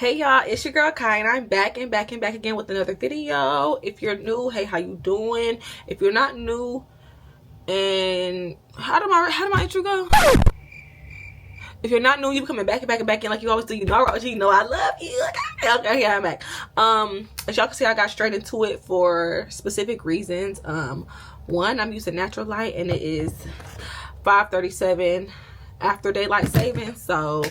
Hey y'all, it's your girl Kai, and I'm back again with another video. If you're new, hey, how you doing? If you're not new, and how do my intro go? If you're not new, you coming back in like you always do. You know I love you. Okay, yeah, I'm back. As y'all can see, I got straight into it for specific reasons. One, I'm using natural light, and it is 5:37 after daylight savings, so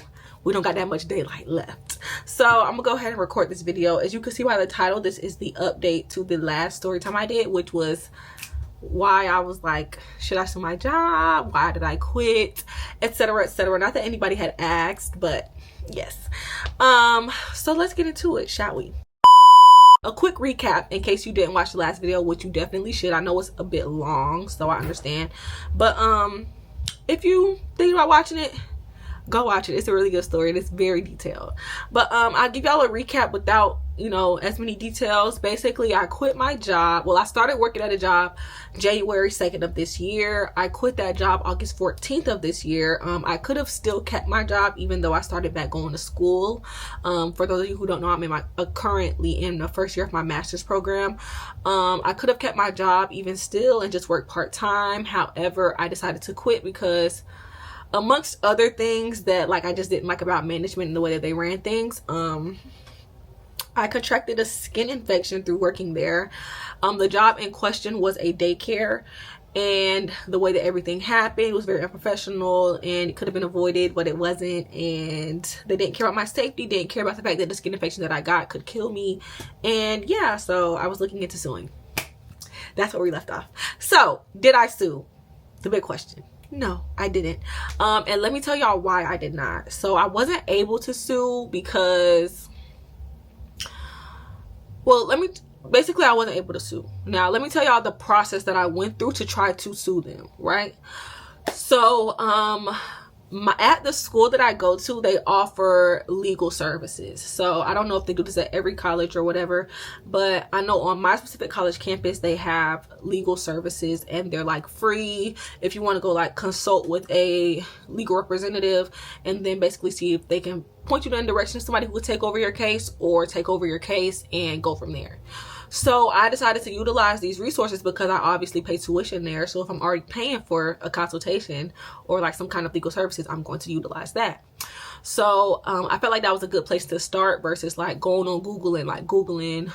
we don't got that much daylight left. So I'm gonna go ahead and record this video. As you can see by the title, this is the update to the last story time I did, which was why I was like, should I sue my job? Why did I quit? Etc, etc. Not that anybody had asked, but yes. So let's get into it, shall we? A quick recap in case you didn't watch the last video, which you definitely should. I know it's a bit long, so I understand. But if you think about watching it, go watch it. It's a really good story and it's very detailed. But I'll give y'all a recap without, you know, as many details. Basically, I quit my job. Well, I started working at a job January 2nd of this year. I quit that job August 14th of this year. I could have still kept my job even though I started back going to school. For those of you who don't know, I'm currently in the first year of my master's program. I could have kept my job even still and just worked part-time. However, I decided to quit because amongst other things that like I just didn't like about management and the way that they ran things, I contracted a skin infection through working there. The job in question was a daycare, and the way that everything happened was very unprofessional, and it could have been avoided, but it wasn't. And they didn't care about my safety, didn't care about the fact that the skin infection that I got could kill me. And yeah, so I was looking into suing. That's where we left off. So did I sue? The big question. No, I didn't. And let me tell y'all why I did not. So I wasn't able to sue because, well, basically I wasn't able to sue. Now, let me tell y'all the process that I went through to try to sue them, right? So, at the school that I go to, they offer legal services. So I don't know if they do this at every college or whatever, but I know on my specific college campus, they have legal services and they're like free if you want to go like consult with a legal representative and then basically see if they can point you in the direction of somebody who would take over your case or take over your case and go from there. So I decided to utilize these resources because I obviously pay tuition there. So if I'm already paying for a consultation or like some kind of legal services, I'm going to utilize that. So I felt like that was a good place to start versus like going on Google and like Googling,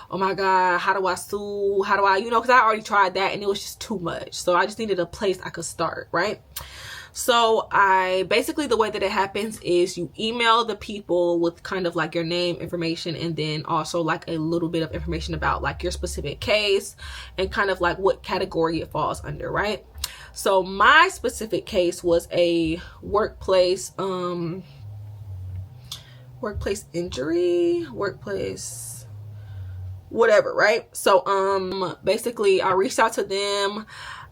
oh my God, how do I sue? How do I, you know, because I already tried that and it was just too much. So I just needed a place I could start, right? So basically the way that it happens is you email the people with kind of like your name information and then also like a little bit of information about like your specific case and kind of like what category it falls under, right? So my specific case was a workplace injury, workplace whatever, right? So basically I reached out to them,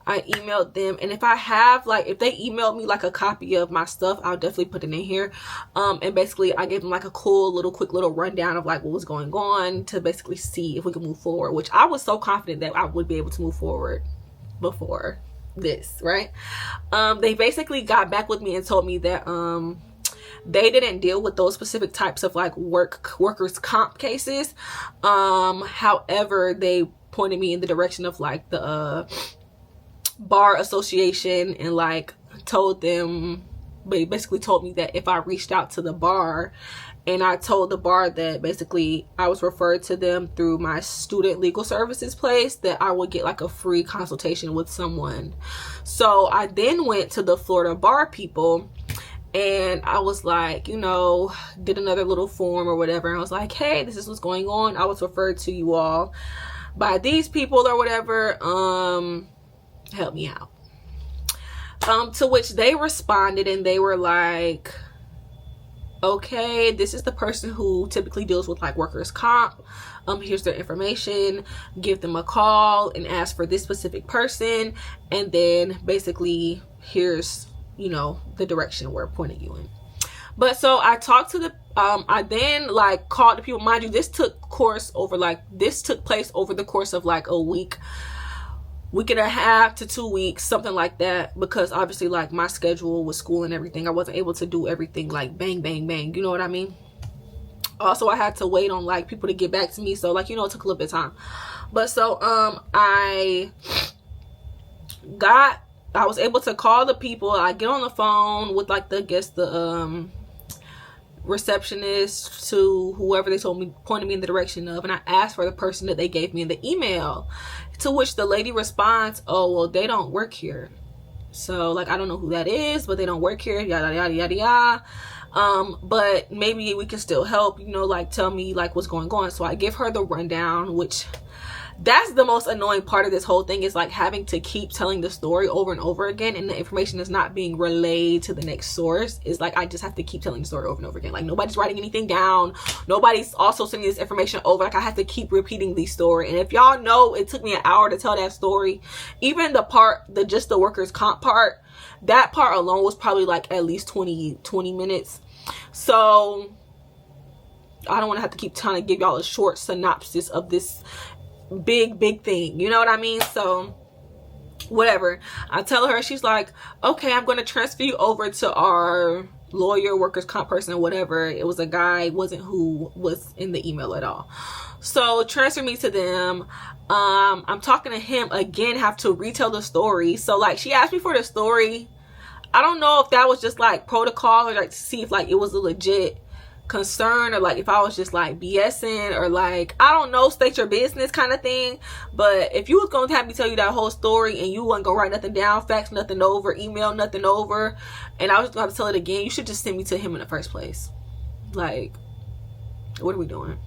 I emailed them, and if I have like, if they emailed me like a copy of my stuff, I'll definitely put it in here. And basically I gave them like a quick little rundown of like what was going on to basically see if we could move forward, which I was so confident that I would be able to move forward before this, right? They basically got back with me and told me that they didn't deal with those specific types of like workers comp cases. However, they pointed me in the direction of like the bar association and like basically told me that if I reached out to the bar and I told the bar that basically I was referred to them through my student legal services place, that I would get like a free consultation with someone. So I then went to the Florida bar people and I was like, you know, did another little form or whatever. And I was like, hey, this is what's going on. I was referred to you all by these people or whatever. Help me out. To which they responded and they were like, okay, this is the person who typically deals with like workers comp. Here's their information, give them a call and ask for this specific person, and then basically in you know, the direction we're pointing you in. But so I talked to the I then like called the people. Mind you, this took place over the course of like a week and a half to 2 weeks, something like that, because obviously like my schedule with school and everything, I wasn't able to do everything like bang bang bang, you know what I mean? Also, I had to wait on like people to get back to me, so like, you know, it took a little bit of time. But so I was able to call the people. I get on the phone with like the receptionist to whoever they pointed me in the direction of, and I asked for the person that they gave me in the email, to which the lady responds, oh, well, they don't work here. So like, I don't know who that is, but they don't work here, yada yada yada yada. But maybe we can still help, you know, like tell me like what's going on. So I give her the rundown, which that's the most annoying part of this whole thing, is like having to keep telling the story over and over again, and the information is not being relayed to the next source. Is like, I just have to keep telling the story over and over again. Like, nobody's writing anything down, nobody's also sending this information over. Like, I have to keep repeating the story. And if y'all know, it took me an hour to tell that story. Even just the workers' comp part, that part alone was probably like at least 20 minutes. So I don't want to have to keep trying to give y'all a short synopsis of this big thing, you know what I mean? So whatever, I tell her, she's like, okay, I'm going to transfer you over to our lawyer, workers' comp person, whatever. It was a guy, wasn't who was in the email at all. So transfer me to them. I'm talking to him again, have to retell the story. So like, she asked me for the story. I don't know if that was just like protocol, or like to see if like it was a legit concern, or like if I was just like BSing, or like, I don't know, state your business kind of thing. But if you was gonna have me tell you that whole story and you wasn't gonna write nothing down, fax nothing over, email nothing over, and I was gonna have to tell it again, you should just send me to him in the first place. Like, what are we doing?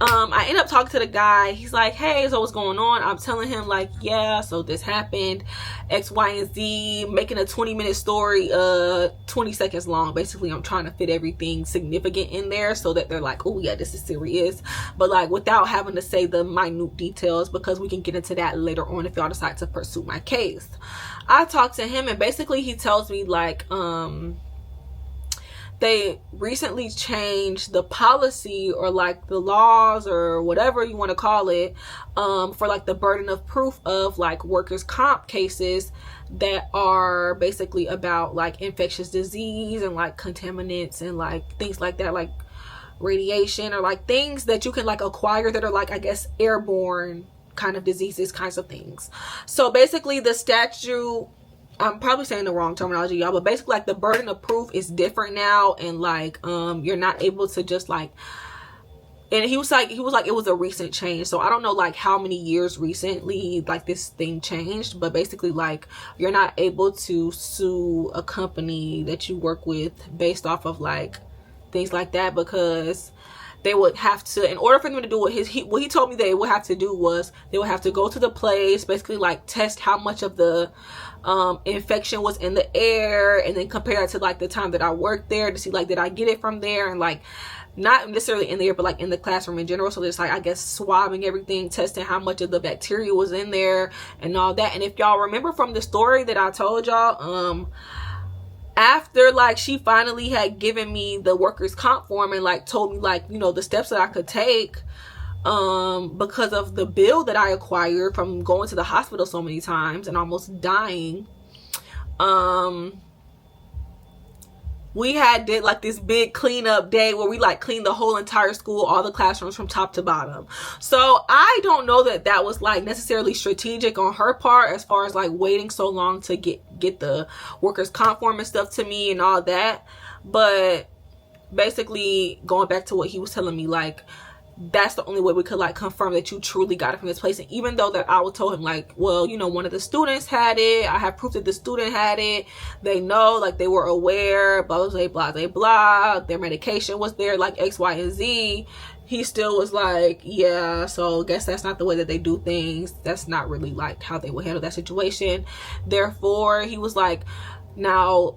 I end up talking to the guy. He's like, hey, so what's going on? I'm telling him like, yeah, so this happened, X, Y, and Z, making a 20-minute story 20 seconds long. Basically, I'm trying to fit everything significant in there so that they're like, oh yeah, this is serious, but like without having to say the minute details, because we can get into that later on if y'all decide to pursue my case. I talked to him, and basically he tells me like, they recently changed the policy, or like the laws, or whatever you want to call it, for like the burden of proof of like workers' comp cases that are basically about like infectious disease and like contaminants and like things like that, like radiation, or like things that you can like acquire that are like, I guess, airborne kind of diseases, kinds of things. So basically the statute, I'm probably saying the wrong terminology, y'all, but basically like the burden of proof is different now, and like you're not able to just like, and he was like it was a recent change, so I don't know like how many years recently like this thing changed, but basically like you're not able to sue a company that you work with based off of like things like that, because they would have to, in order for them to do what he told me they would have to do, was they would have to go to the place, basically like test how much of the infection was in the air, and then compare it to like the time that I worked there to see like, did I get it from there, and like not necessarily in the air, but like in the classroom in general. So there's like, I guess, swabbing everything, testing how much of the bacteria was in there and all that. And if y'all remember from the story that I told y'all, after like she finally had given me the workers' comp form and like told me like, you know, the steps that I could take, because of the bill that I acquired from going to the hospital so many times and almost dying, we did like this big cleanup day where we like cleaned the whole entire school, all the classrooms from top to bottom. So I don't know that was like necessarily strategic on her part, as far as like waiting so long to get the workers' comp form and stuff to me and all that. But basically, going back to what he was telling me, like, that's the only way we could like confirm that you truly got it from this place. And even though that I would told him like, well, you know, one of the students had it, I have proof that the student had it, they know, like they were aware, blah blah blah blah blah, their medication was there, like X, Y, and Z, he still was like, yeah, so I guess that's not the way that they do things, that's not really like how they would handle that situation. Therefore, he was like, now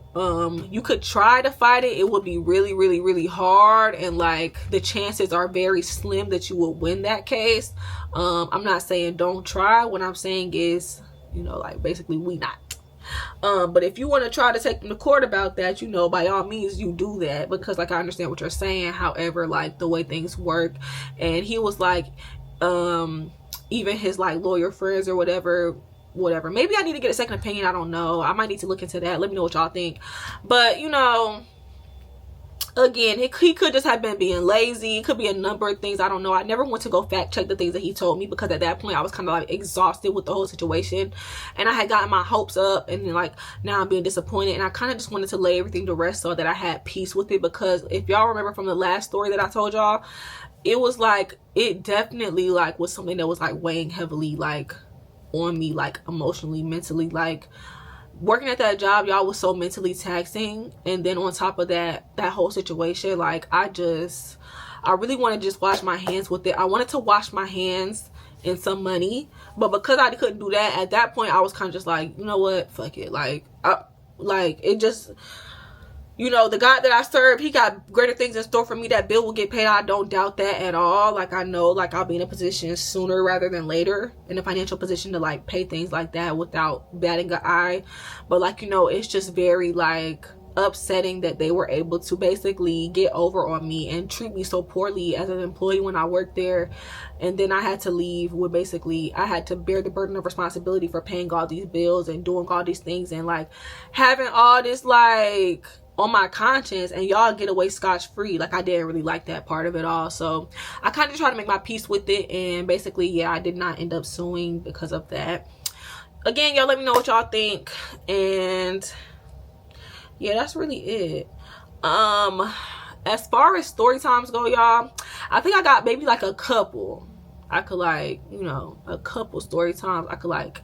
you could try to fight it, it would be really hard, and like the chances are very slim that you will win that case. I'm not saying don't try, what I'm saying is, you know, like basically we not, but if you want to try to take them to court about that, you know, by all means you do that, because like I understand what you're saying. However, like the way things work, and he was like, even his like lawyer friends or whatever, maybe I need to get a second opinion, I don't know, I might need to look into that, let me know what y'all think. But you know, Again, he could just have been being lazy. It could be a number of things. I don't know. I never went to go fact check the things that he told me, because at that point I was kind of like exhausted with the whole situation, and I had gotten my hopes up, and then like now I'm being disappointed, and I kind of just wanted to lay everything to rest so that I had peace with it. Because if y'all remember from the last story that I told y'all, it was like, it definitely like was something that was like weighing heavily like on me, like emotionally, mentally. Like working at that job, y'all, was so mentally taxing, and then on top of that whole situation, like I really want to just wash my hands with it. I wanted to wash my hands in some money, but because I couldn't do that at that point, I was kind of just like, you know what, fuck it. Like it just, you know, the God that I serve, he got greater things in store for me. That bill will get paid. I don't doubt that at all. Like I know, like I'll be in a position sooner rather than later, in a financial position to like pay things like that without batting an eye. But like, you know, it's just very like upsetting that they were able to basically get over on me and treat me so poorly as an employee when I worked there. And then I had to leave with basically, I had to bear the burden of responsibility for paying all these bills and doing all these things, and like having all this like on my conscience, and y'all get away scotch-free. Like I didn't really like that part of it all, so I kind of tried to make my peace with it, and basically, yeah, I did not end up suing because of that. Again, y'all let me know what y'all think, and yeah, that's really it. As far as story times go, y'all, I think I got maybe like a couple. I could like, you know, a couple story times I could like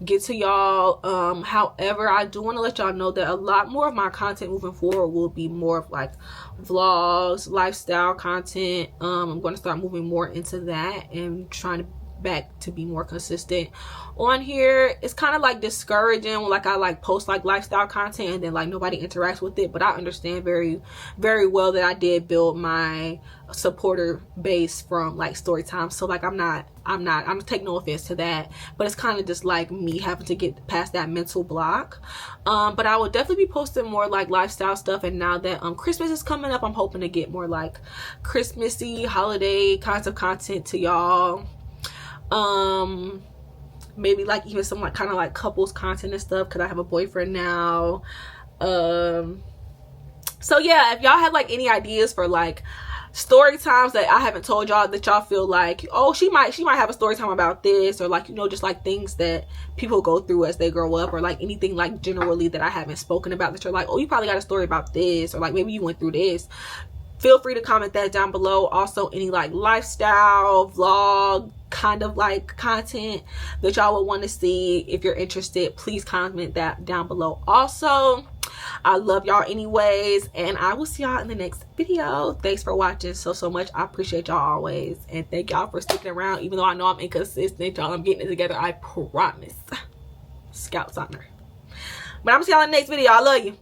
get to y'all. However, I do want to let y'all know that a lot more of my content moving forward will be more of like vlogs, lifestyle content. I'm going to start moving more into that and trying to back to be more consistent on here. It's kind of like discouraging when like I like post like lifestyle content and then like nobody interacts with it, but I understand very well that I did build my supporter base from like story time. So like I'm taking no offense to that, but it's kind of just like me having to get past that mental block. But I will definitely be posting more like lifestyle stuff, and now that Christmas is coming up, I'm hoping to get more like Christmassy holiday kinds of content to y'all. Maybe like even some like kind of like couples content and stuff, because I have a boyfriend now. So yeah, if y'all have like any ideas for like story times that I haven't told y'all, that y'all feel like, oh, she might have a story time about this, or like, you know, just like things that people go through as they grow up, or like anything like generally that I haven't spoken about that you're like, oh, you probably got a story about this, or like maybe you went through this, feel free to comment that down below. Also, any like lifestyle vlog kind of like content that y'all would want to see, if you're interested, please comment that down below. Also, I love y'all anyways, and I will see y'all in the next video. Thanks for watching so much. I appreciate y'all always, and thank y'all for sticking around. Even though I know I'm inconsistent, y'all, I'm getting it together, I promise. Scouts on her. But I'm gonna see y'all in the next video. I love you.